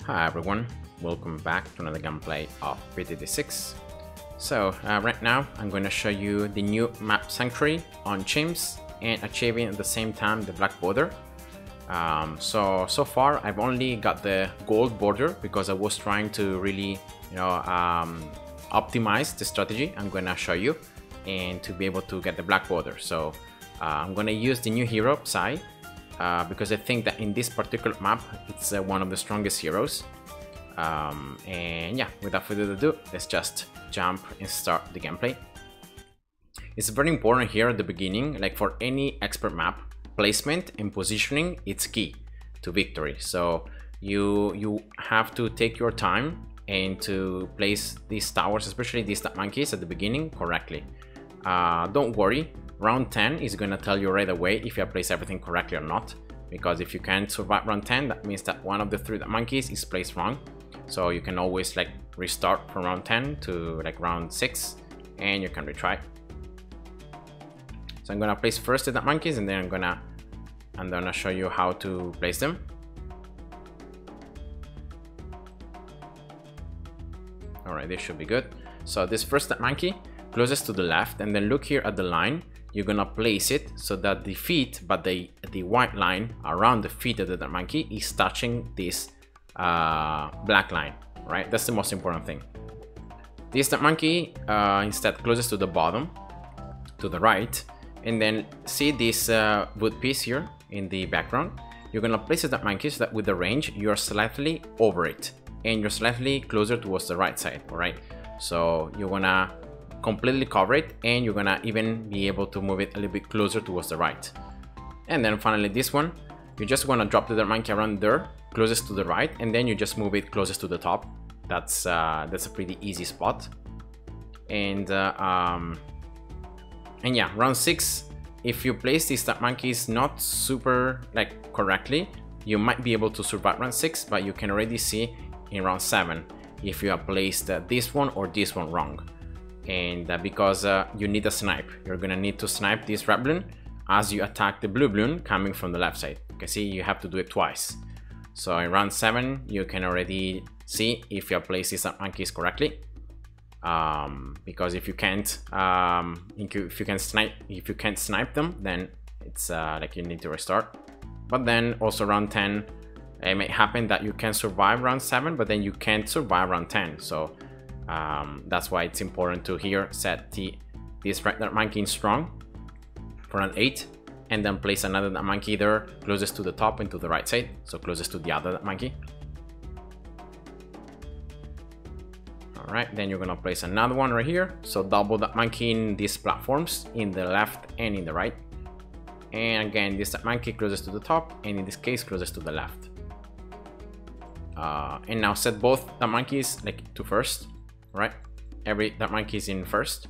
Hi everyone, welcome back to another gameplay of PTD6. So right now I'm going to show you the new map sanctuary on Chimps and achieving at the same time the black border. So far I've only got the gold border because I was trying to really optimize the strategy I'm going to show you and to be able to get the black border. So I'm going to use the new hero Psy because I think that in this particular map it's one of the strongest heroes. And yeah, without further ado, let's just jump and start the gameplay. It's very important here at the beginning, like for any expert map, placement and positioning, it's key to victory. So you have to take your time and to place these towers, especially these monkeys at the beginning, correctly. Don't worry, round 10 is going to tell you right away if you have placed everything correctly or not, because if you can't survive round 10, that means that one of the three monkeys is placed wrong. So you can always like restart from round 10 to like round 6 and you can retry. So I'm gonna place first the monkeys and then I'm gonna show you how to place them. Alright, this should be good. So this first monkey closest to the left, and then look here at the line. You're gonna place it so that the feet, but the white line around the feet of the monkey is touching this black line, right? That's the most important thing. This monkey instead closest to the bottom, to the right, and then see this wood piece here in the background. You're gonna place that monkey so that with the range you're slightly over it and you're slightly closer towards the right side. All right, so you're gonna completely cover it and you're gonna even be able to move it a little bit closer towards the right. And then finally this one, you just want to drop the monkey around there closest to the right, and then you just move it closest to the top. That's a pretty easy spot. And yeah, round 6, if you place these monkeys not super like correctly, you might be able to survive round 6, but you can already see in round 7 if you have placed this one or this one wrong. And because you need a snipe, you're gonna need to snipe this red balloon as you attack the blue balloon coming from the left side. Okay, see, you have to do it twice. So in round 7 you can already see if you have placed these monkeys correctly, because if you can't snipe them, then it's like you need to restart. But then also round 10, it may happen that you can survive round 7, but then you can't survive round 10. So that's why it's important to here set this red monkey in strong for round 8, and then place another monkey there closest to the top and to the right side, so closest to the other monkey. All right, then you're gonna place another one right here, so double that monkey in these platforms in the left and in the right. And again, this monkey closest to the top, and in this case closest to the left. And now set both the monkeys like to first, right? That monkey is in first,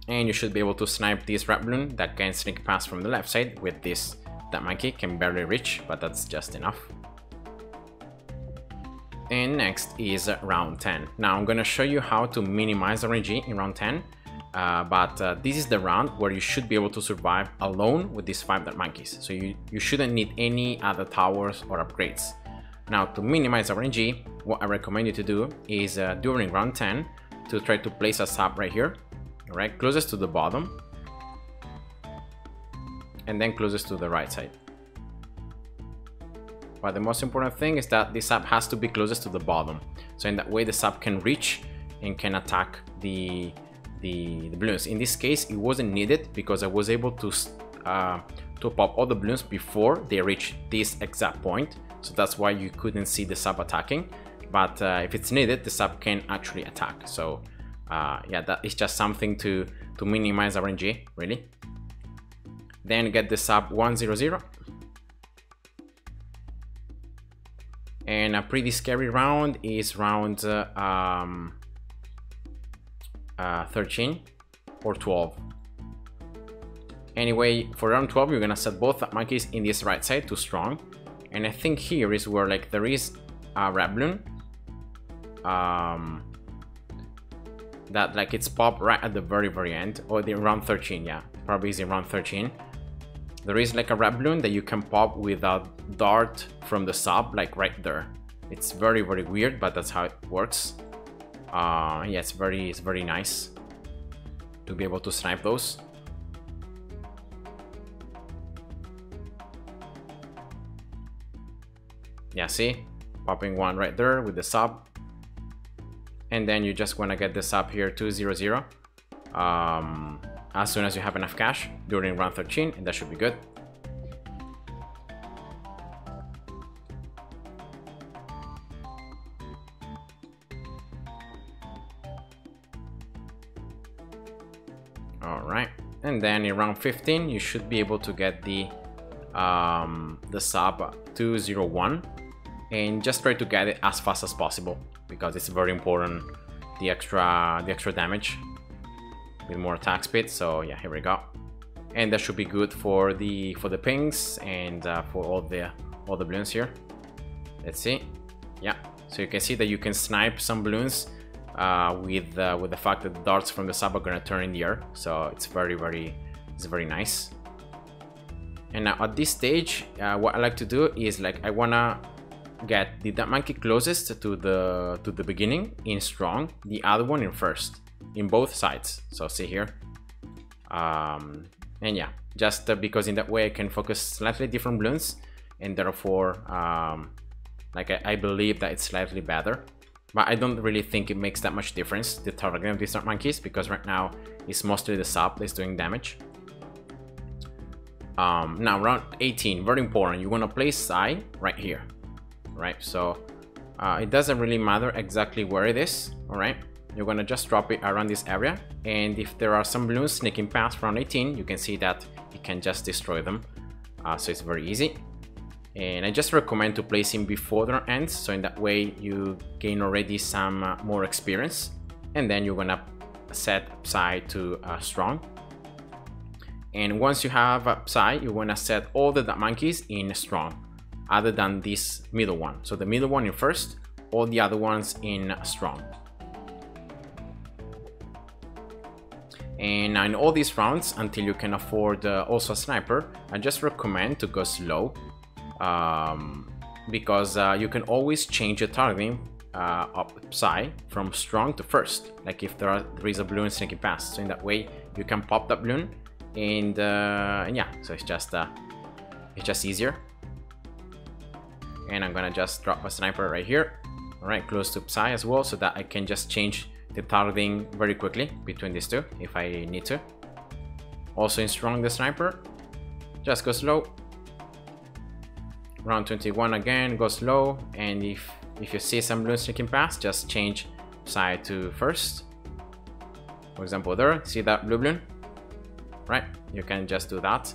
and you should be able to snipe this red balloon that can sneak past from the left side with this. That monkey can barely reach, but that's just enough. And next is round 10. Now I'm gonna show you how to minimize RNG in round 10, but this is the round where you should be able to survive alone with these 5 monkeys. So you shouldn't need any other towers or upgrades. Now to minimize RNG, what I recommend you to do is during round 10 to try to place a sub right here, right, closest to the bottom, and then closest to the right side. But the most important thing is that this sub has to be closest to the bottom, so in that way the sub can reach and can attack the balloons. In this case it wasn't needed because I was able to pop all the balloons before they reach this exact point, so that's why you couldn't see the sub attacking. But if it's needed, the sub can actually attack. So yeah, that is just something to minimize RNG, really. Then get the sub 100. And a pretty scary round is round 13 or 12. Anyway, for round 12 you're gonna set both monkeys in this right side to strong, and I think here is where like there is a red balloon that like it's popped right at the very end, or the round 13. Yeah, probably is in round 13. There is like a red balloon that you can pop with a dart from the sub, like right there. It's very weird, but that's how it works. Yeah, it's very nice to be able to snipe those. Yeah, see, popping one right there with the sub, and then you just want to get the sub here 200 as soon as you have enough cash during round 13, and that should be good. All right, and then in round 15 you should be able to get the sub 201, and just try to get it as fast as possible because it's very important, the extra damage with more attack speed. So yeah, here we go, and that should be good for the pings and for all the balloons here. Let's see. Yeah, so you can see that you can snipe some balloons with the fact that the darts from the sub are gonna turn in the air, so it's very nice. And now at this stage, what I like to do is, like, I wanna get the monkey closest to the beginning in strong, the other one in first, in both sides. So see here, and yeah, just because in that way I can focus slightly different balloons, and therefore like I believe that it's slightly better. But I don't really think it makes that much difference, the targeting of these monkeys, because right now it's mostly the sub that's doing damage. Now round 18, very important, you want to place Psy right here, right? So it doesn't really matter exactly where it is, all right? You're going to just drop it around this area, and if there are some balloons sneaking past round 18, you can see that you can just destroy them. So it's very easy. And I just recommend to place him before the round ends, so in that way you gain already some more experience, and then you're gonna set Psy to strong. And once you have Psy, you wanna set all the monkeys in strong, other than this middle one. So the middle one in first, all the other ones in strong. And in all these rounds, until you can afford also a sniper, I just recommend to go slow. Because you can always change the targeting up Psy from strong to first, like if there is a balloon sneaking past. So in that way you can pop that balloon, and yeah, so it's just easier. And I'm gonna just drop a sniper right here, all right, close to Psy as well, so that I can just change the targeting very quickly between these two if I need to. Also in strong, the sniper, just go slow. Round 21 again, go slow, and if you see some balloons sneaking past, just change Psy to first. For example, there, see that blue balloon? Right, you can just do that.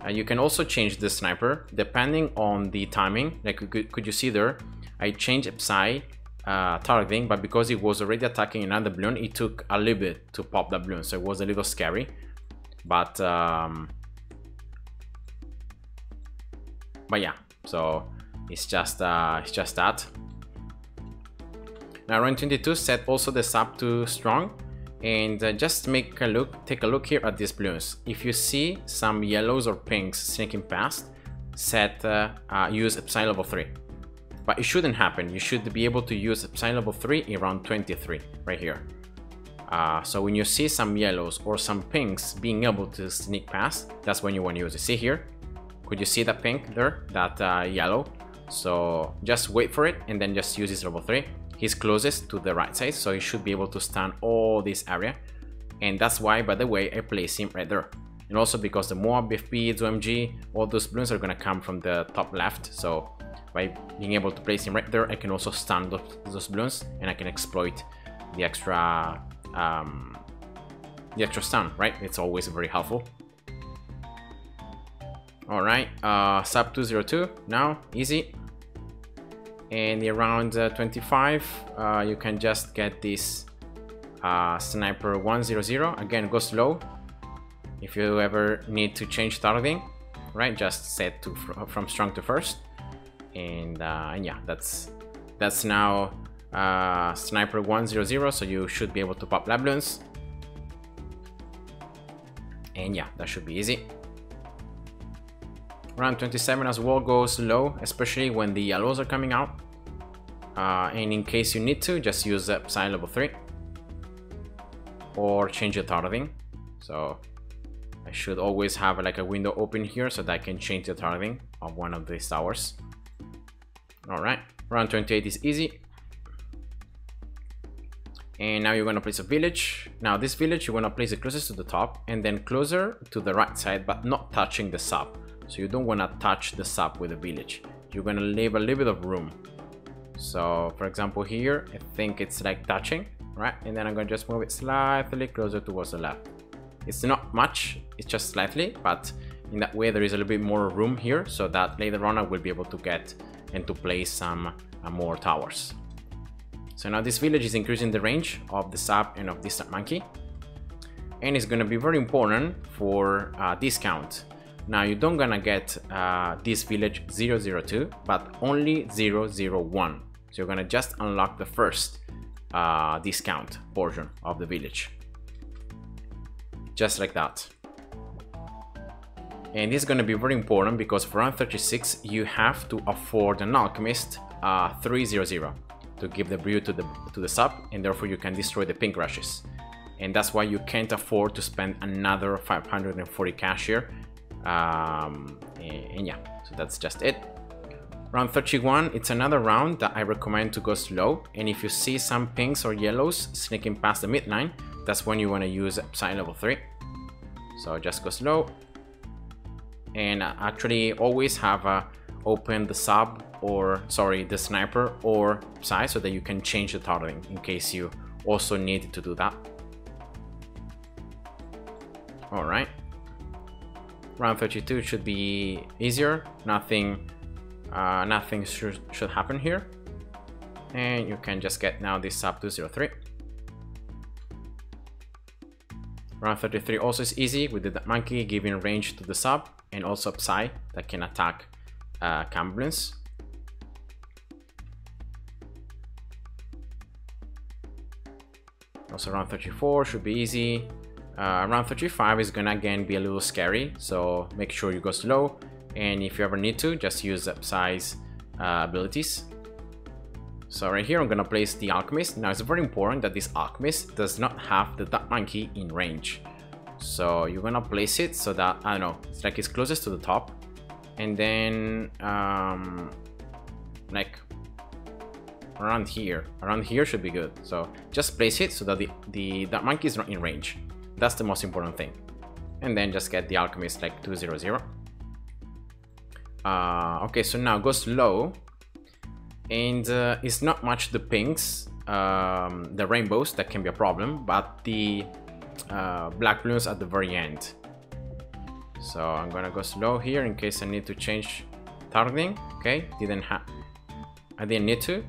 You can also change the sniper depending on the timing. Like, could you see there? I changed Psy targeting, but because it was already attacking another balloon, it took a little bit to pop that balloon, so it was a little scary. But yeah. So it's just that. Now round 22, set also the sub to strong, and just take a look here at these balloons. If you see some yellows or pinks sneaking past, set use Psy level 3. But it shouldn't happen. You should be able to use Psy level 3 in round 23 right here. So when you see some yellows or some pinks being able to sneak past, that's when you want to use it. See here? Could you see that pink there, that yellow? So just wait for it and then just use his level 3. He's closest to the right side, so he should be able to stun all this area. And that's why, by the way, I place him right there. And also because the Moab, BFB, OMG, all those balloons are gonna come from the top left. So by being able to place him right there, I can also stun those balloons, and I can exploit the extra stun, right? It's always very helpful. All right, sub 202 now, easy. And around 25, you can just get this sniper 100. Again, go slow. If you ever need to change targeting, right, just set to from strong to first. And yeah, that's now sniper 100. So you should be able to pop lab balloons. And yeah, that should be easy. Round 27 as well, go slow, especially when the yellows are coming out. And in case you need to, just use Psy level 3 or change the targeting. So I should always have like a window open here so that I can change the targeting of one of these towers. All right, round 28 is easy. And now you're gonna place a village. Now this village, you wanna place it closest to the top and then closer to the right side, but not touching the sub. So you don't wanna touch the sub with the village. You're gonna leave a little bit of room. So for example here, I think it's like touching, right? And then I'm gonna just move it slightly closer towards the left. It's not much, it's just slightly, but in that way there is a little bit more room here so that later on I will be able to get and to place some more towers. So now this village is increasing the range of the sub and of distant monkey, and it's gonna be very important for discount. Now you don't gonna get this village 002, but only 001. So you're gonna just unlock the first discount portion of the village. Just like that. And this is gonna be very important because for round 36 you have to afford an alchemist 300 to give the brew to the sub, and therefore you can destroy the pink rushes. And that's why you can't afford to spend another 540 cash here. And yeah, so that's just it. Round 31, it's another round that I recommend to go slow, and if you see some pinks or yellows sneaking past the midline, that's when you want to use Psy level 3. So just go slow, and actually always have open the sub, or sorry, the sniper or Psy, so that you can change the targeting in case you also need to do that. All right. Round 32 should be easier. Nothing should happen here, and you can just get now this sub 203. Round 33 also is easy with the monkey giving range to the sub, and also Psy that can attack Bloons. Also round 34 should be easy. Round 35 is gonna again be a little scary, so make sure you go slow, and if you ever need to, just use Psy's abilities. So right here I'm gonna place the alchemist. Now it's very important that this alchemist does not have the dark monkey in range. So you're gonna place it so that, I don't know, it's like it's closest to the top, and then like around here should be good. So just place it so that the dark monkey is not in range. That's the most important thing. And then just get the alchemist like 200. Okay, so now go slow, and it's not much the pinks, the rainbows that can be a problem, but the black balloons at the very end. So I'm gonna go slow here in case I need to change targeting. Okay, I didn't need to.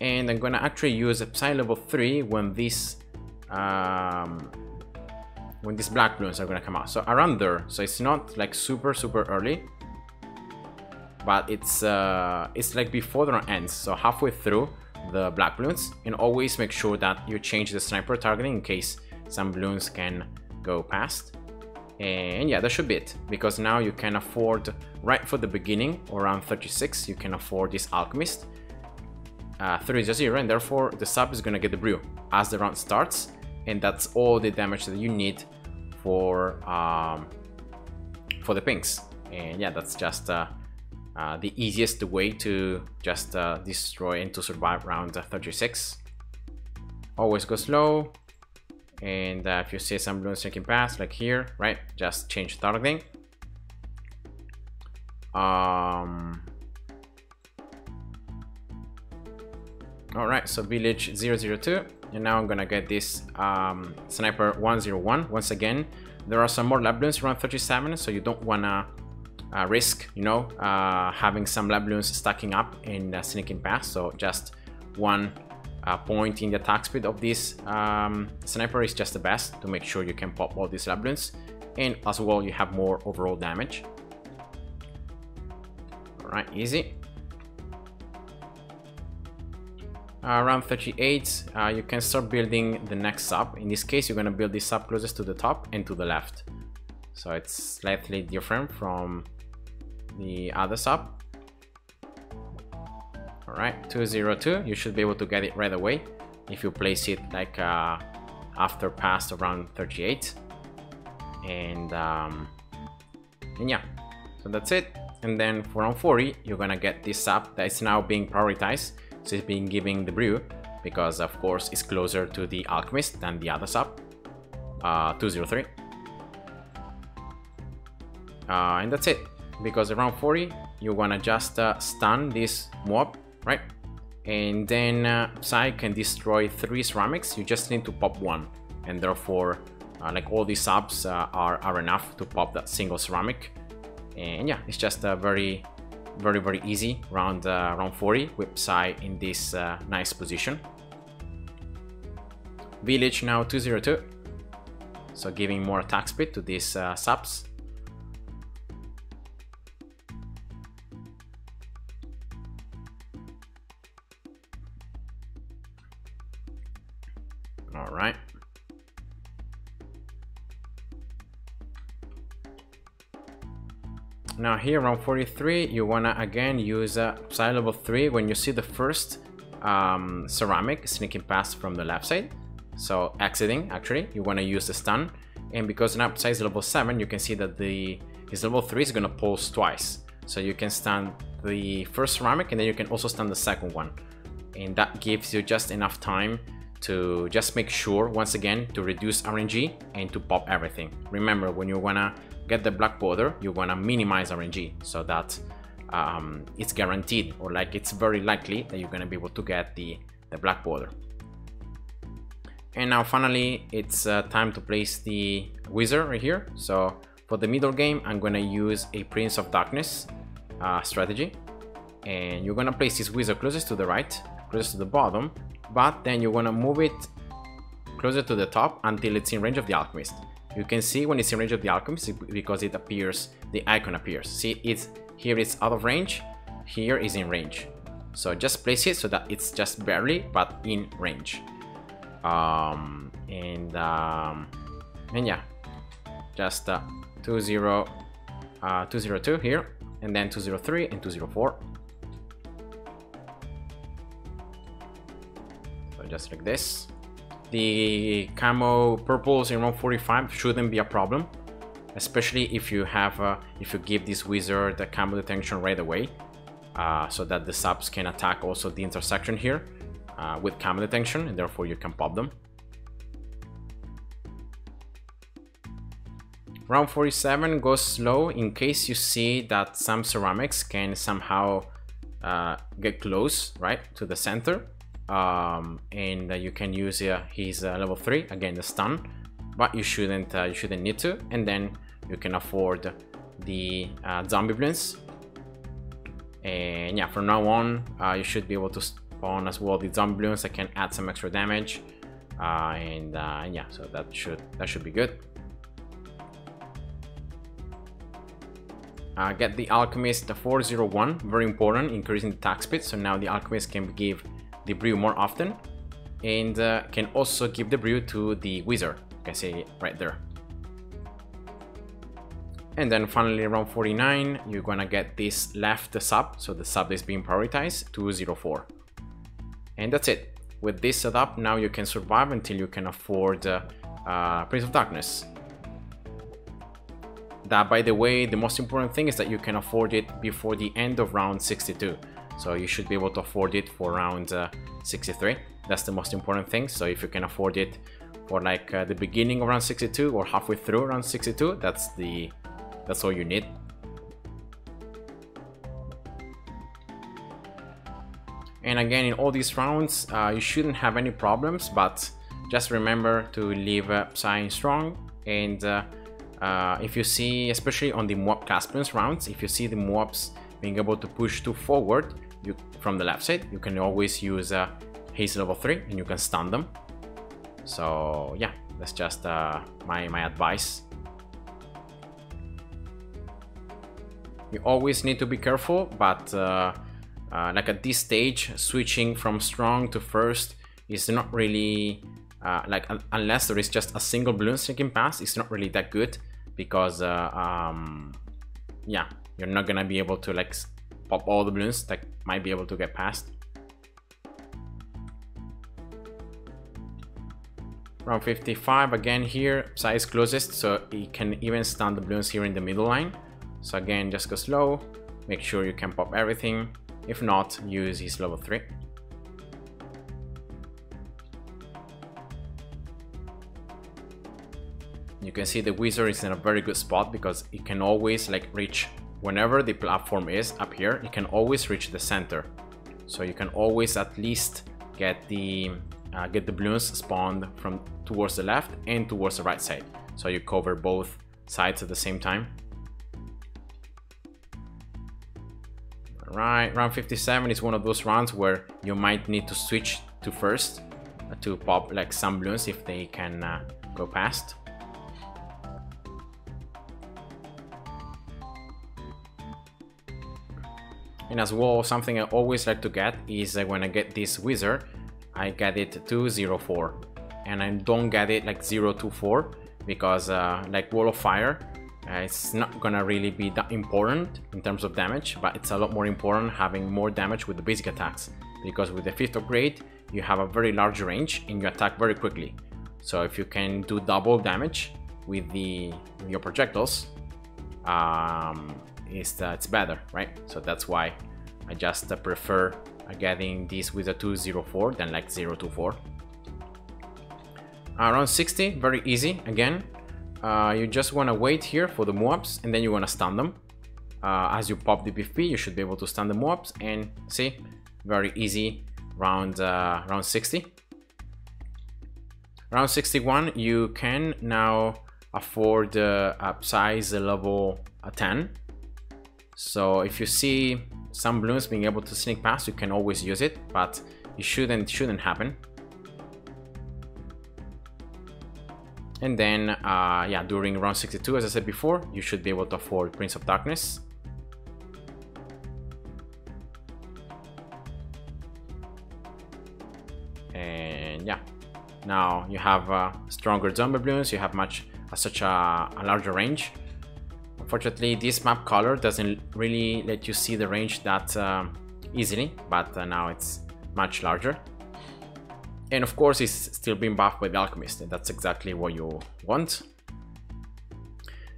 And I'm gonna actually use a Psy level 3 when these black balloons are gonna come out. So around there, so it's not like super early, but it's like before the round ends, so halfway through the black balloons. And always make sure that you change the sniper targeting in case some balloons can go past. And yeah, that should be it, because now you can afford, right for the beginning, around 36, you can afford this alchemist 300, and therefore the sub is gonna get the brew as the round starts, and that's all the damage that you need for the pinks. And yeah, that's just the easiest way to just destroy and to survive round 36. Always go slow, and if you see some balloons taking past, like here, right, just change targeting. Alright, so village 002, and now I'm gonna get this sniper 101. Once again, there are some more lab balloons around 37, so you don't wanna risk, you know, having some lab balloons stacking up and sneaking past. So just one point in the attack speed of this sniper is just the best to make sure you can pop all these lab balloons, and as well you have more overall damage. Alright, easy. Around 38, you can start building the next sub. In this case, you're gonna build this sub closest to the top and to the left, so it's slightly different from the other sub. All right, 202. You should be able to get it right away if you place it like after past around 38. And yeah, so that's it. And then for round 40, you're gonna get this sub that is now being prioritized. So it's being given the brew because of course it's closer to the alchemist than the other sub. 203. And that's it, because around 40 you wanna just stun this mob, right? And then Psy can destroy 3 ceramics. You just need to pop 1, and therefore like all these subs are enough to pop that single ceramic. And yeah, it's just a very easy round 40 with Psy in this nice position. Village now 202, so giving more attack speed to these subs. All right. Now here around 43, you wanna again use Psy level 3 when you see the first ceramic sneaking past from the left side. So exiting, actually, you wanna use the stun. And because now Psy is level 7, you can see that his level 3 is gonna pulse twice. So you can stun the first ceramic and then you can also stun the second one. And that gives you just enough time to just make sure, once again, to reduce RNG and to pop everything. Remember, when you wanna get the black border, you wanna minimize RNG so that it's guaranteed, or like it's very likely that you're gonna be able to get the black border. And now finally, it's time to place the wizard right here. So for the middle game, I'm gonna use a Prince of Darkness strategy, and you're gonna place this wizard closest to the right, closest to the bottom, but then you want to move it closer to the top until it's in range of the alchemist. You can see when it's in range of the alchemist because it appears, the icon appears. See, here it's out of range, here is in range. So just place it so that it's just barely but in range. And yeah, just 202 here, and then 203 and 204. Just like this. The camo purples in round 45 shouldn't be a problem, especially if you have if you give this wizard the camo detection right away, so that the subs can attack also the intersection here with camo detection, and therefore you can pop them. Round 47 goes slow in case you see that some ceramics can somehow get close, right, to the center. And you can use his level 3, again the stun, but you shouldn't need to. And then you can afford the zombie Bloons. And yeah, from now on you should be able to spawn as well the zombie Bloons that can add some extra damage, and yeah, so that should be good. Get the alchemist 401, very important, increasing the attack speed. So now the alchemist can give the brew more often, and can also give the brew to the wizard. You can see it right there. And then finally around 49, you're gonna get this left sub, so the sub is being prioritized, 204. And that's it. With this setup, now you can survive until you can afford Prince of Darkness. That, by the way, the most important thing is that you can afford it before the end of round 62. So you should be able to afford it for round 63. That's the most important thing. So if you can afford it for like the beginning of round 62 or halfway through round 62, that's all you need. And again, in all these rounds, you shouldn't have any problems, but just remember to leave Psy strong. And if you see, especially on the Moab class Bloons rounds, if you see the Moabs being able to push too forward from the left side, you can always use haste level 3 and you can stun them. So yeah, that's just my advice. You always need to be careful, but like at this stage, switching from strong to first is not really like, unless there is just a single Bloon sneaking past, it's not really that good, because yeah, you're not gonna be able to like pop all the Bloons that might be able to get past. Round 55 again here, size closest, so it can even stun the balloons here in the middle line. So again, just go slow, make sure you can pop everything. If not, use his level 3. You can see the wizard is in a very good spot because it can always like reach whenever the platform is up here, it can always reach the center. So you can always at least get the balloons spawned from towards the left and towards the right side. So you cover both sides at the same time. Right, round 57 is one of those rounds where you might need to switch to first to pop like some balloons if they can go past. And as well, something I always like to get is when I get this wizard, I get it to 0-4, and I don't get it like 0-2-4 because like Wall of Fire, it's not gonna really be that important in terms of damage, but it's a lot more important having more damage with the basic attacks, because with the 5th upgrade you have a very large range and you attack very quickly. So if you can do double damage with your projectiles, it's better, right? So that's why I just prefer getting this with a 2-0-4 than like 0-2-4. Around 60, very easy again. You just want to wait here for the Moabs and then you want to stun them. As you pop the PvP, you should be able to stun the Moabs, and see, very easy round 60. Round 61, you can now afford size level 10. So if you see some balloons being able to sneak past, you can always use it, but it shouldn't happen. And then yeah, during round 62, as I said before, you should be able to afford Prince of Darkness. And yeah, now you have stronger zombie balloons, you have such a larger range. Unfortunately, this map color doesn't really let you see the range that easily, but now it's much larger. And of course, it's still being buffed by the Alchemist, and that's exactly what you want.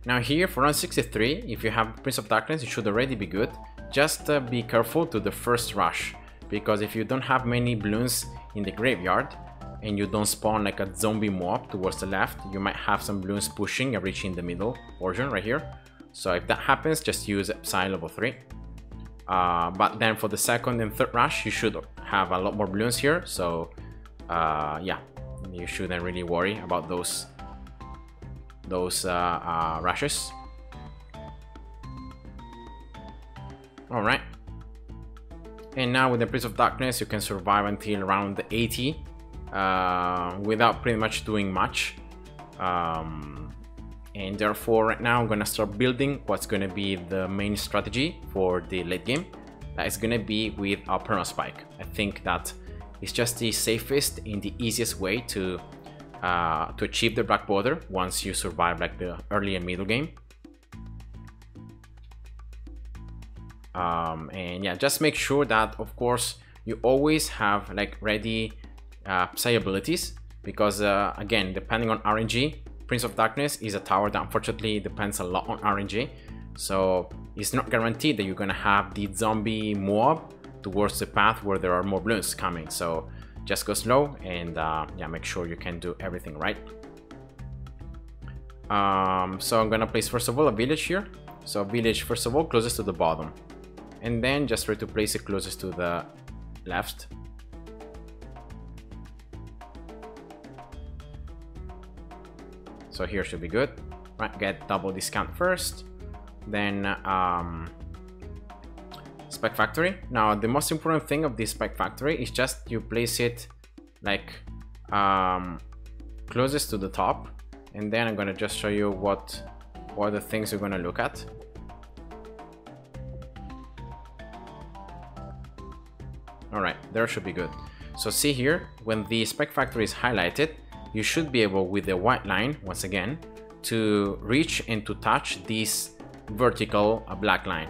Now here, for round 63, if you have Prince of Darkness, it should already be good. Just be careful to the first rush, because if you don't have many balloons in the graveyard, and you don't spawn like a zombie mob towards the left, you might have some balloons pushing and reaching the middle portion right here. So if that happens, just use Psy level 3. But then for the second and third rush, you should have a lot more balloons here. So yeah, you shouldn't really worry about those rushes. All right. And now with the Prince of Darkness, you can survive until around 80 without pretty much doing much. And therefore right now I'm gonna start building what's gonna be the main strategy for the late game. That is gonna be with our perma spike. I think that it's just the safest and the easiest way to achieve the black border once you survive like the early and middle game. And yeah, just make sure that of course you always have like ready Psy abilities, because again, depending on RNG, Prince of Darkness is a tower that unfortunately depends a lot on RNG, so it's not guaranteed that you're gonna have the zombie mob towards the path where there are more balloons coming. So just go slow and yeah, make sure you can do everything right. So I'm gonna place first of all a village here. So village first of all closest to the bottom, and then just try to place it closest to the left. So here should be good, right? Get double discount first, then Spike Factory. Now the most important thing of this Spike Factory is just you place it like closest to the top, and then I'm gonna just show you what are the things you're gonna look at. All right, there should be good. So see here, when the Spike Factory is highlighted, you should be able, with the white line, once again, to reach and to touch this vertical black line,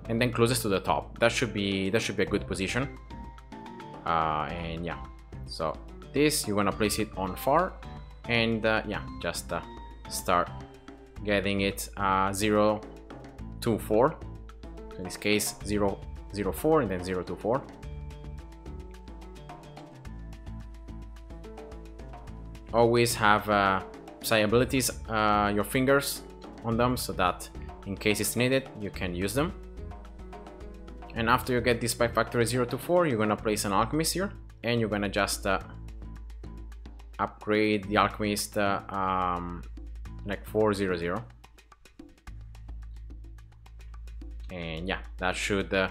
and then closest to the top. That should be a good position. And yeah, so this you want to place it on far, and yeah, just start getting it 0 to 4. In this case 0 0 4 and then 0 to 4. Always have psi abilities, your fingers on them, so that in case it's needed you can use them. And after you get this spike factor 0 to 4, you're gonna place an alchemist here, and you're gonna just upgrade the alchemist like 400. And yeah, that should the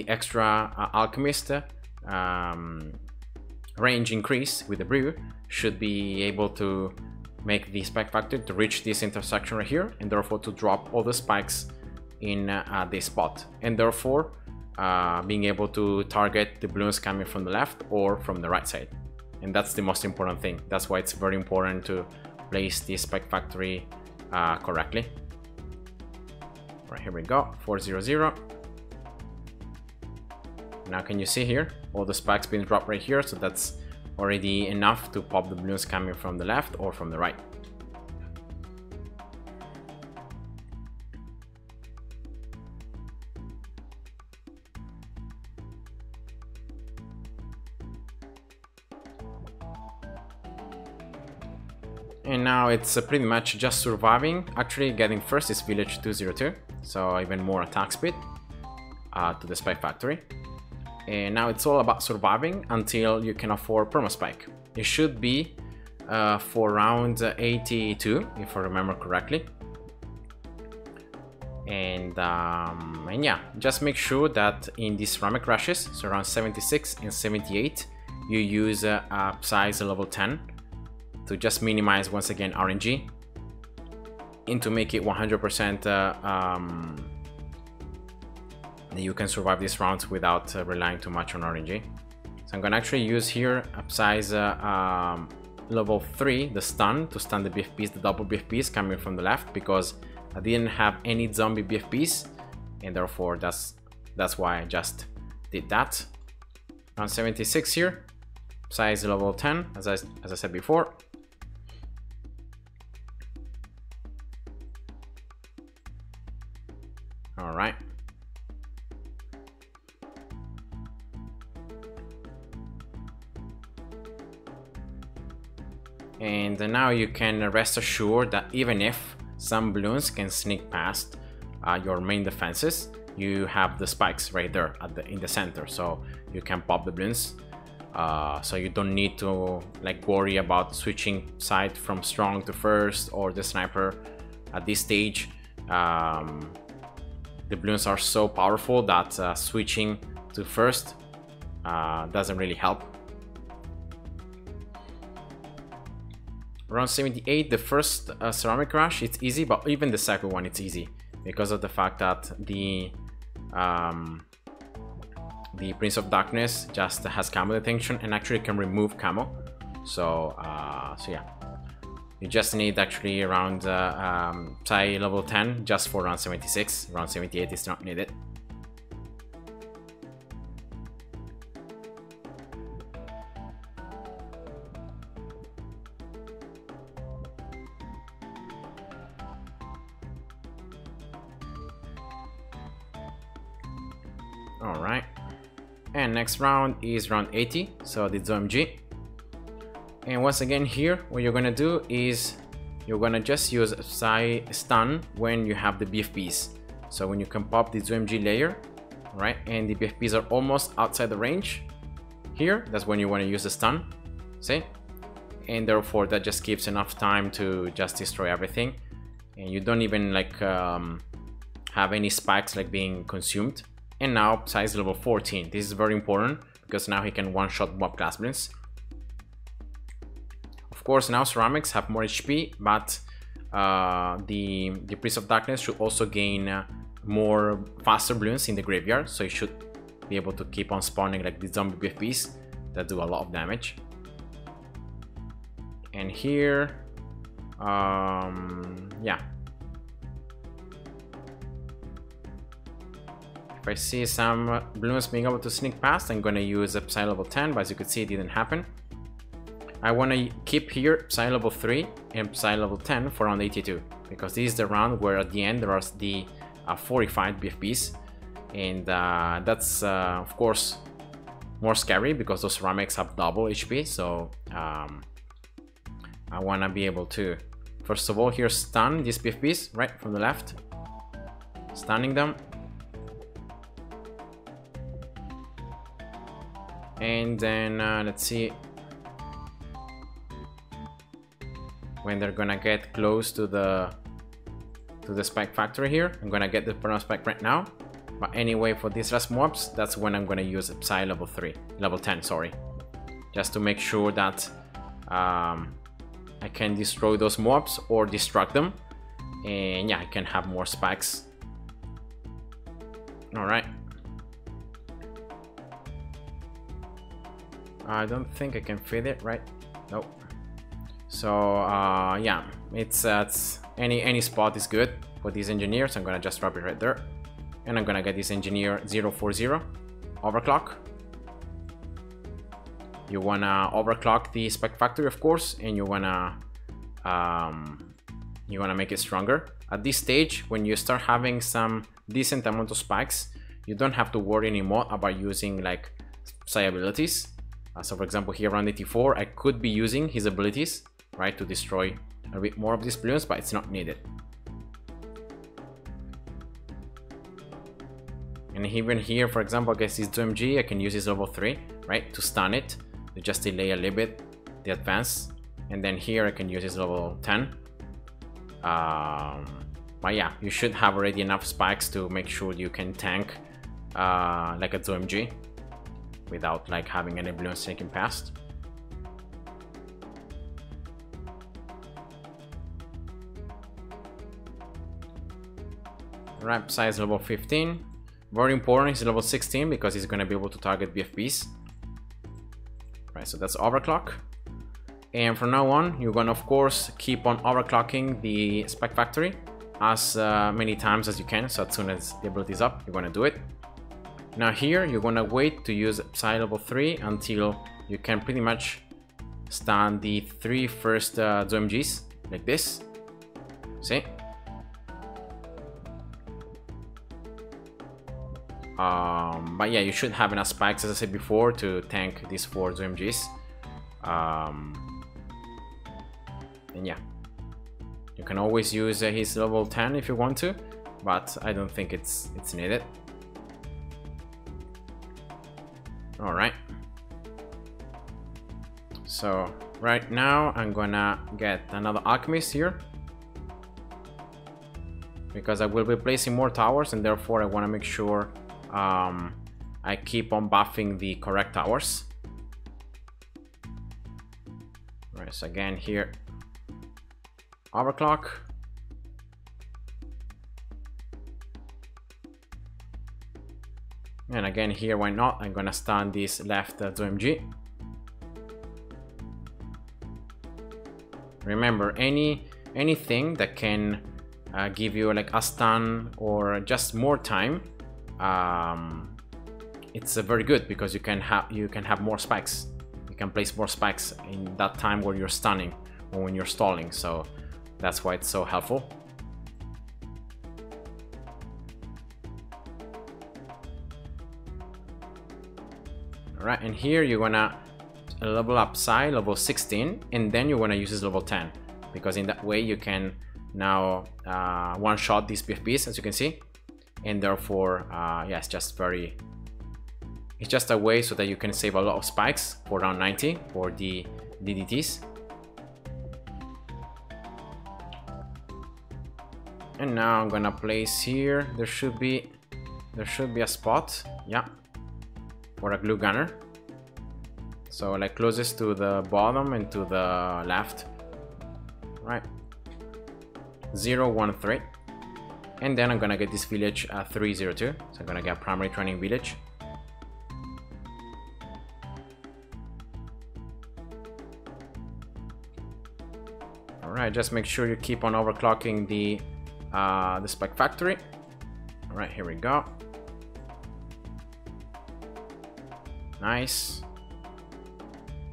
extra alchemist range increase with the brew should be able to make the spike factor to reach this intersection right here, and therefore to drop all the spikes in this spot, and therefore being able to target the balloons coming from the left or from the right side. And that's the most important thing. That's why it's very important to place the spike factory correctly. Right, here we go, 400. Now can you see here all the spikes being dropped right here, so that's already enough to pop the balloons coming from the left or from the right. And now it's pretty much just surviving. Actually getting first is village 202, so even more attack speed to the spike factory. And now it's all about surviving until you can afford permaspike. It should be for round 82 if I remember correctly. And yeah, just make sure that in these ceramic rushes, so around 76 and 78, you use a size level 10 to just minimize once again RNG, and to make it 100% that you can survive these rounds without relying too much on RNG. So I'm gonna actually use here a size level 3, the stun, to stun the BFBs, the double BFBs coming from the left, because I didn't have any zombie BFBs, and therefore that's why I just did that. Around 76 here, size level 10, as I said before. All right. And now you can rest assured that even if some balloons can sneak past your main defenses, you have the spikes right there in the center, so you can pop the balloons. So you don't need to like worry about switching side from strong to first or the sniper at this stage. The balloons are so powerful that switching to first doesn't really help. Around 78, the first ceramic rush, it's easy, but even the second one, it's easy because of the fact that the Prince of Darkness just has camo detection and actually can remove camo. So yeah, you just need actually around Psi level 10 just for round 76. Round 78 is not needed. All right, and next round is round 80, so the OMG. And once again here, what you're gonna do is you're gonna just use Psi stun when you have the BFBs. So when you can pop the OMG layer, right, and the BFBs are almost outside the range here, that's when you want to use the stun, see? And therefore that just gives enough time to just destroy everything, and you don't even like have any spikes like being consumed. And now size level 14. This is very important because now he can one-shot mob goblins. Of course, now ceramics have more HP, but the Prince of Darkness should also gain more faster balloons in the graveyard, so he should be able to keep on spawning like the zombie BFBs that do a lot of damage. And here, yeah. If I see some balloons being able to sneak past, I'm gonna use a Psi level 10, but as you could see, it didn't happen. I want to keep here Psy level 3 and Psy level 10 for round 82, because this is the round where at the end there are the 45 BFBs, and that's of course more scary because those ceramics have double HP. So I want to be able to, first of all, here stun these BFBs right from the left, stunning them, and then let's see when they're gonna get close to the spike factory here. I'm gonna get the burn spike right now, but anyway, for these last mobs, that's when I'm gonna use Psy level 10, sorry, just to make sure that I can destroy those mobs or distract them, and yeah, I can have more spikes. All right, I don't think I can fit it, right? Nope. So yeah, it's any spot is good for these engineers. I'm gonna just drop it right there, and I'm gonna get this engineer 040 overclock. You wanna overclock the spike factory, of course, and you wanna make it stronger. At this stage, when you start having some decent amount of spikes, you don't have to worry anymore about using like Psy abilities. So for example, here around 84, I could be using his abilities, right, to destroy a bit more of these balloons, but it's not needed. And even here, for example, against this 2MG, I can use his level 3, right, to stun it, to just delay a little bit the advance. And then here I can use his level 10. But yeah, you should have already enough spikes to make sure you can tank like a 2MG without like having any balloons sneaking past. Ramp size level 15. Very important, he's level 16 because he's going to be able to target BFBs. Right, so that's overclock. And from now on, you're going to, of course, keep on overclocking the spike factory as many times as you can. So as soon as the ability is up, you're going to do it. Now here, you're going to wait to use Psy level 3 until you can pretty much stun the 3 first ZOMGs, like this. See? But yeah, you should have enough spikes, as I said before, to tank these 4 ZOMGs. And yeah, you can always use his level 10 if you want to, but I don't think it's needed. All right. So right now I'm gonna get another alchemist here, because I will be placing more towers, and therefore I want to make sure I keep on buffing the correct towers. Right, so again here, overclock. And again here, why not? I'm gonna stun this left ZOMG. Remember, anything that can give you like a stun or just more time, it's very good, because you can have more spikes. You can place more spikes in that time where you're stunning or when you're stalling. So that's why it's so helpful. All right, and here you're gonna level up Psy level 16, and then you're gonna use his level 10, because in that way you can now one-shot these BFBs, as you can see. And therefore, yeah, it's just a way so that you can save a lot of spikes for round 90 for the DDTs. And now I'm gonna place here, there should be a spot, yeah, for a glue gunner. So like closest to the bottom and to the left, right, 013. And then I'm gonna get this village 302. So I'm gonna get primary training village. All right, just make sure you keep on overclocking the spike factory. All right, here we go.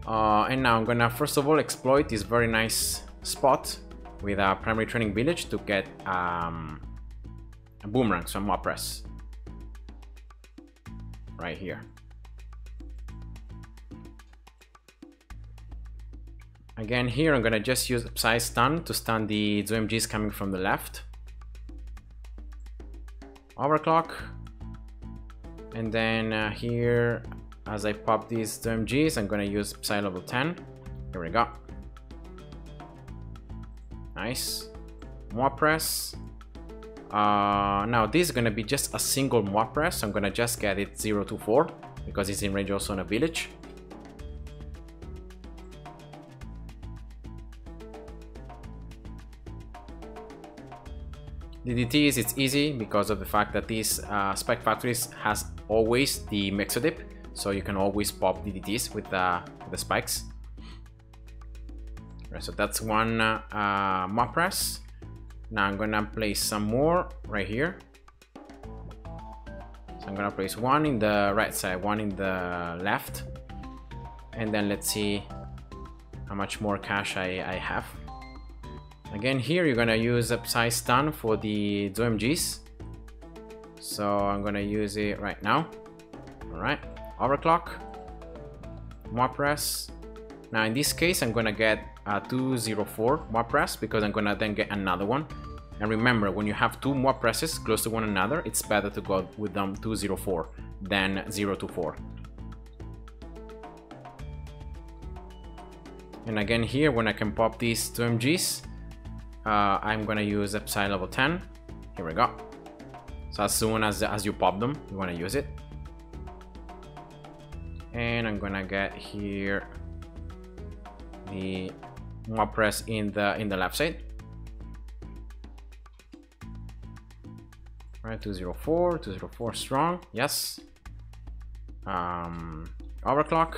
And now I'm gonna first of all exploit this very nice spot with a primary training village to get a boomerang, so mob press right here. Again, here I'm gonna just use Psy stun to stun the ZOMGs coming from the left. Overclock, and then here, as I pop these ZOMGs, I'm gonna use Psy level 10. Here we go. Nice. Mob press. Now this is gonna be just a single mob press, so I'm gonna just get it 0 to 4 because it's in range also on a village. DDTs, it's easy because of the fact that these spec factories has always the Mexodip, so you can always pop DDTs with the spikes. Right, so that's one mob press. Now I'm gonna place some more right here. So I'm gonna place one in the right side, one in the left, and then let's see how much more cash I have. Again, here you're gonna use a Psy stun for the ZOMGs. So I'm gonna use it right now. Alright, overclock, mob press. Now in this case, I'm gonna get a 204 mob press because I'm gonna then get another one. And remember, when you have two mob presses close to one another, it's better to go with them 204 than 024. And again here, when I can pop these ZOMGs, I'm gonna use a Psy level 10. Here we go. So as soon as you pop them, you wanna use it. And I'm gonna get here the mob press in the left side. Right, 204 strong, yes. Overclock,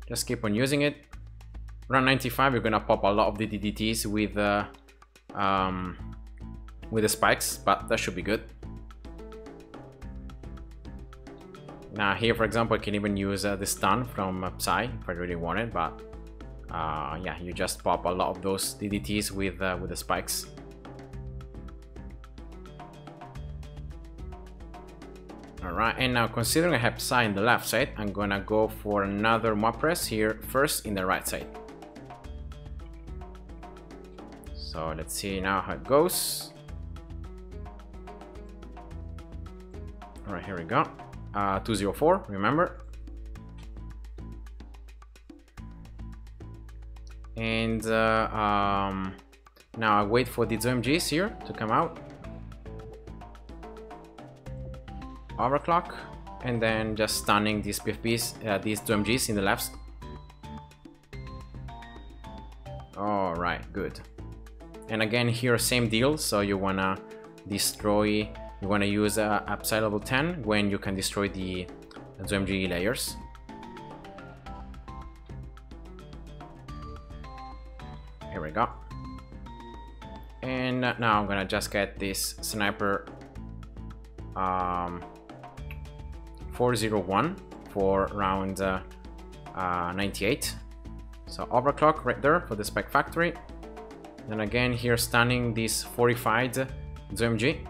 just keep on using it. Around 95, you're gonna pop a lot of the DDTs with the spikes, but that should be good. Now here, for example, I can even use the stun from Psy if I really want it, but yeah, you just pop a lot of those DDTs with the spikes. Alright, and now considering I have Psy in the left side, I'm gonna go for another mob press here first in the right side. So let's see now how it goes. Alright, here we go. 204, remember. And now I wait for the ZOMGs here to come out. Overclock, and then just stunning these PFPs, these ZOMGs in the left. Alright, good. And again here, same deal, so you wanna destroy, you wanna use a Psy level 10 when you can destroy the ZOMG layers. Here we go. And now I'm gonna just get this sniper 401 for round 98. So overclock right there for the spec factory. And again here stunning this fortified ZOMG.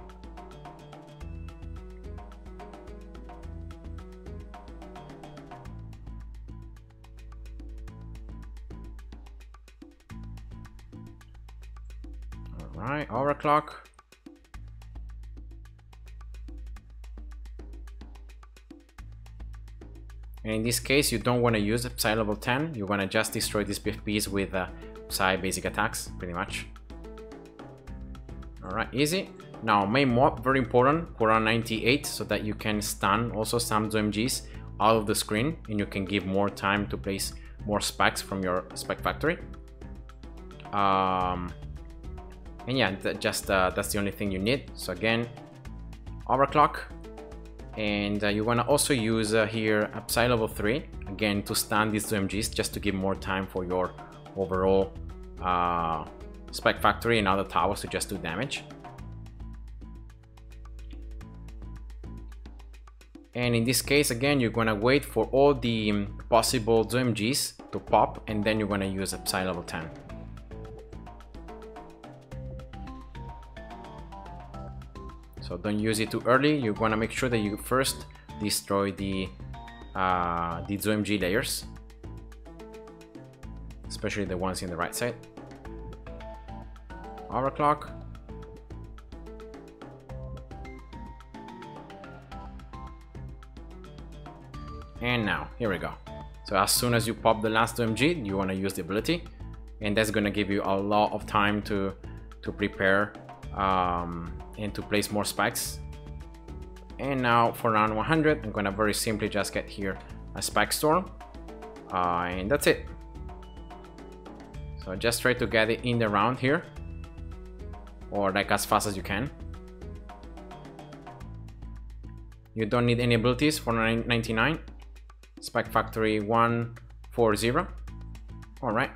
Alright, overclock. And in this case, you don't want to use Psy level 10. You want to just destroy these PFPs with Psy basic attacks, pretty much. Alright, easy. Now, main mob, very important, for round 98, so that you can stun also some ZOMGs out of the screen, and you can give more time to place more specs from your spec factory. And yeah, that's the only thing you need. So again, overclock. And you want to also use here a Psy level 3 again to stun these ZOMGs just to give more time for your overall spec factory and other towers to just do damage. And in this case, again, you're gonna wait for all the possible OMGs to pop, and then you're gonna use Psy level 10. So don't use it too early. You wanna make sure that you first destroy the OMG layers, especially the ones in the right side. Overclock. And now, here we go. So as soon as you pop the last OMG, you want to use the ability, and that's going to give you a lot of time to prepare and to place more spikes. And now for round 100, I'm going to very simply just get here a spike storm, and that's it. So just try to get it in the round here, or like as fast as you can. You don't need any abilities for 99. Spike Factory 140. All right,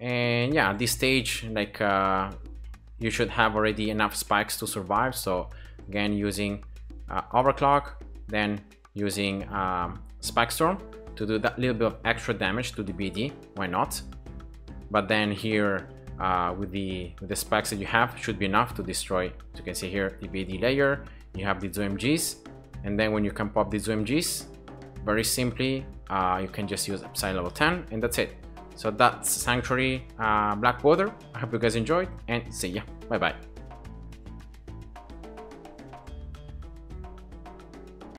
and yeah, at this stage, like you should have already enough spikes to survive. So again, using Overclock, then using Spike Storm to do that little bit of extra damage to the BD. Why not? But then here with the spikes that you have, should be enough to destroy. As you can see here, the BD layer. You have the OMGs, and then when you can pop these OMGs, very simply, you can just use Psy level 10, and that's it. So that's Sanctuary Black Water. I hope you guys enjoyed, and see ya. Bye bye.